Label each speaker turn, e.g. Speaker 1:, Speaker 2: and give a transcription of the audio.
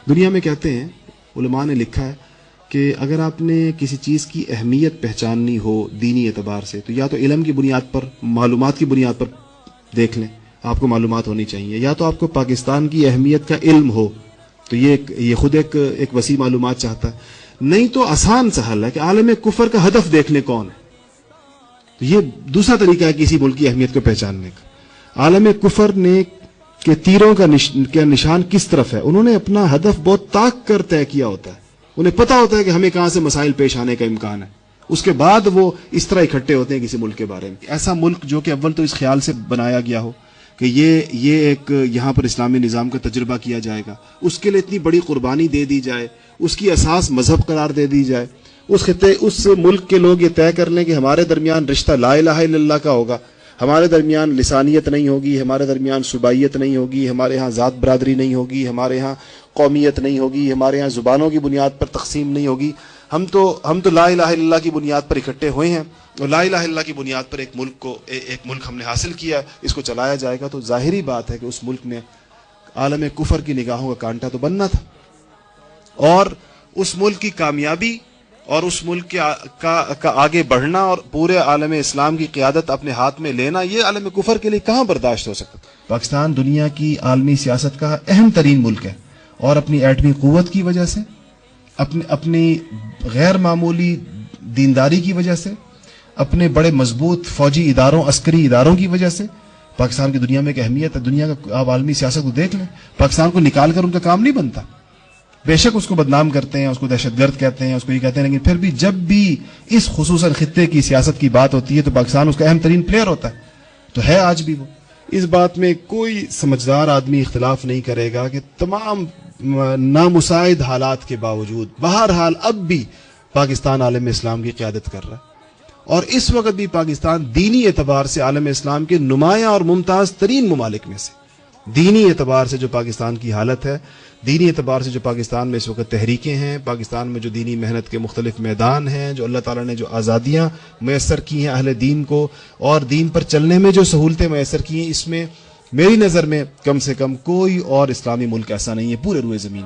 Speaker 1: دنیا میں کہتے ہیں، علماء نے لکھا ہے کہ اگر آپ نے کسی چیز کی اہمیت پہچاننی ہو دینی اعتبار سے تو یا تو علم کی بنیاد پر، معلومات کی بنیاد پر دیکھ لیں، آپ کو معلومات ہونی چاہیے، یا تو آپ کو پاکستان کی اہمیت کا علم ہو تو یہ خود ایک وسیع معلومات چاہتا ہے، نہیں تو آسان سا حل ہے کہ عالم کفر کا ہدف دیکھ لیں کون ہے. تو یہ دوسرا طریقہ ہے کسی ملک کی اہمیت کو پہچاننے کا. عالم کفر نے کہ تیروں کا نشان کس طرف ہے، انہوں نے اپنا ہدف بہت طاق کر طے کیا ہوتا ہے. انہیں پتا ہوتا ہے کہ ہمیں کہاں سے مسائل پیش آنے کا امکان ہے، اس کے بعد وہ اس طرح اکٹھے ہوتے ہیں کسی ملک کے بارے میں. ایسا ملک جو کہ اول تو اس خیال سے بنایا گیا ہو کہ یہ ایک یہاں پر اسلامی نظام کا تجربہ کیا جائے گا، اس کے لیے اتنی بڑی قربانی دے دی جائے، اس کی اساس مذہب قرار دے دی جائے، اس ملک کے لوگ یہ طے کر لیں کہ ہمارے درمیان رشتہ لا الہ الا اللہ کا ہوگا، ہمارے درمیان لسانیت نہیں ہوگی، ہمارے درمیان صوبائیت نہیں ہوگی، ہمارے ہاں ذات برادری نہیں ہوگی، ہمارے ہاں قومیت نہیں ہوگی، ہمارے ہاں زبانوں کی بنیاد پر تقسیم نہیں ہوگی. ہم تو لا الہ الا اللہ کی بنیاد پر اکٹھے ہوئے ہیں اور لا الہ الا اللہ کی بنیاد پر ایک ملک ہم نے حاصل کیا ہے، اس کو چلایا جائے گا. تو ظاہری بات ہے کہ اس ملک نے عالم کفر کی نگاہوں کا کانٹا تو بننا تھا، اور اس ملک کی کامیابی اور اس ملک کا آگے بڑھنا اور پورے عالم اسلام کی قیادت اپنے ہاتھ میں لینا، یہ عالم کفر کے لیے کہاں برداشت ہو سکتا. پاکستان دنیا کی عالمی سیاست کا اہم ترین ملک ہے، اور اپنی ایٹمی قوت کی وجہ سے، اپنی غیر معمولی دینداری کی وجہ سے، اپنے بڑے مضبوط فوجی اداروں، عسکری اداروں کی وجہ سے پاکستان کی دنیا میں ایک اہمیت ہے. دنیا کا آپ عالمی سیاست کو دیکھ لیں، پاکستان کو نکال کر ان کا کام نہیں بنتا. بے شک اس کو بدنام کرتے ہیں، اس کو دہشت گرد کہتے ہیں، اس کو یہ کہتے ہیں، لیکن پھر بھی جب بھی اس خصوصاً خطے کی سیاست کی بات ہوتی ہے تو پاکستان اس کا اہم ترین پلیئر ہوتا ہے. تو ہے آج بھی وہ. اس بات میں کوئی سمجھدار آدمی اختلاف نہیں کرے گا کہ تمام نامساعد حالات کے باوجود بہرحال اب بھی پاکستان عالم اسلام کی قیادت کر رہا ہے، اور اس وقت بھی پاکستان دینی اعتبار سے عالم اسلام کے نمایاں اور ممتاز ترین ممالک میں سے. دینی اعتبار سے جو پاکستان کی حالت ہے، دینی اعتبار سے جو پاکستان میں اس وقت تحریکیں ہیں، پاکستان میں جو دینی محنت کے مختلف میدان ہیں، جو اللہ تعالیٰ نے جو آزادیاں میسر کی ہیں اہل دین کو، اور دین پر چلنے میں جو سہولتیں میسر کی ہیں، اس میں میری نظر میں کم سے کم کوئی اور اسلامی ملک ایسا نہیں ہے پورے روئے زمین.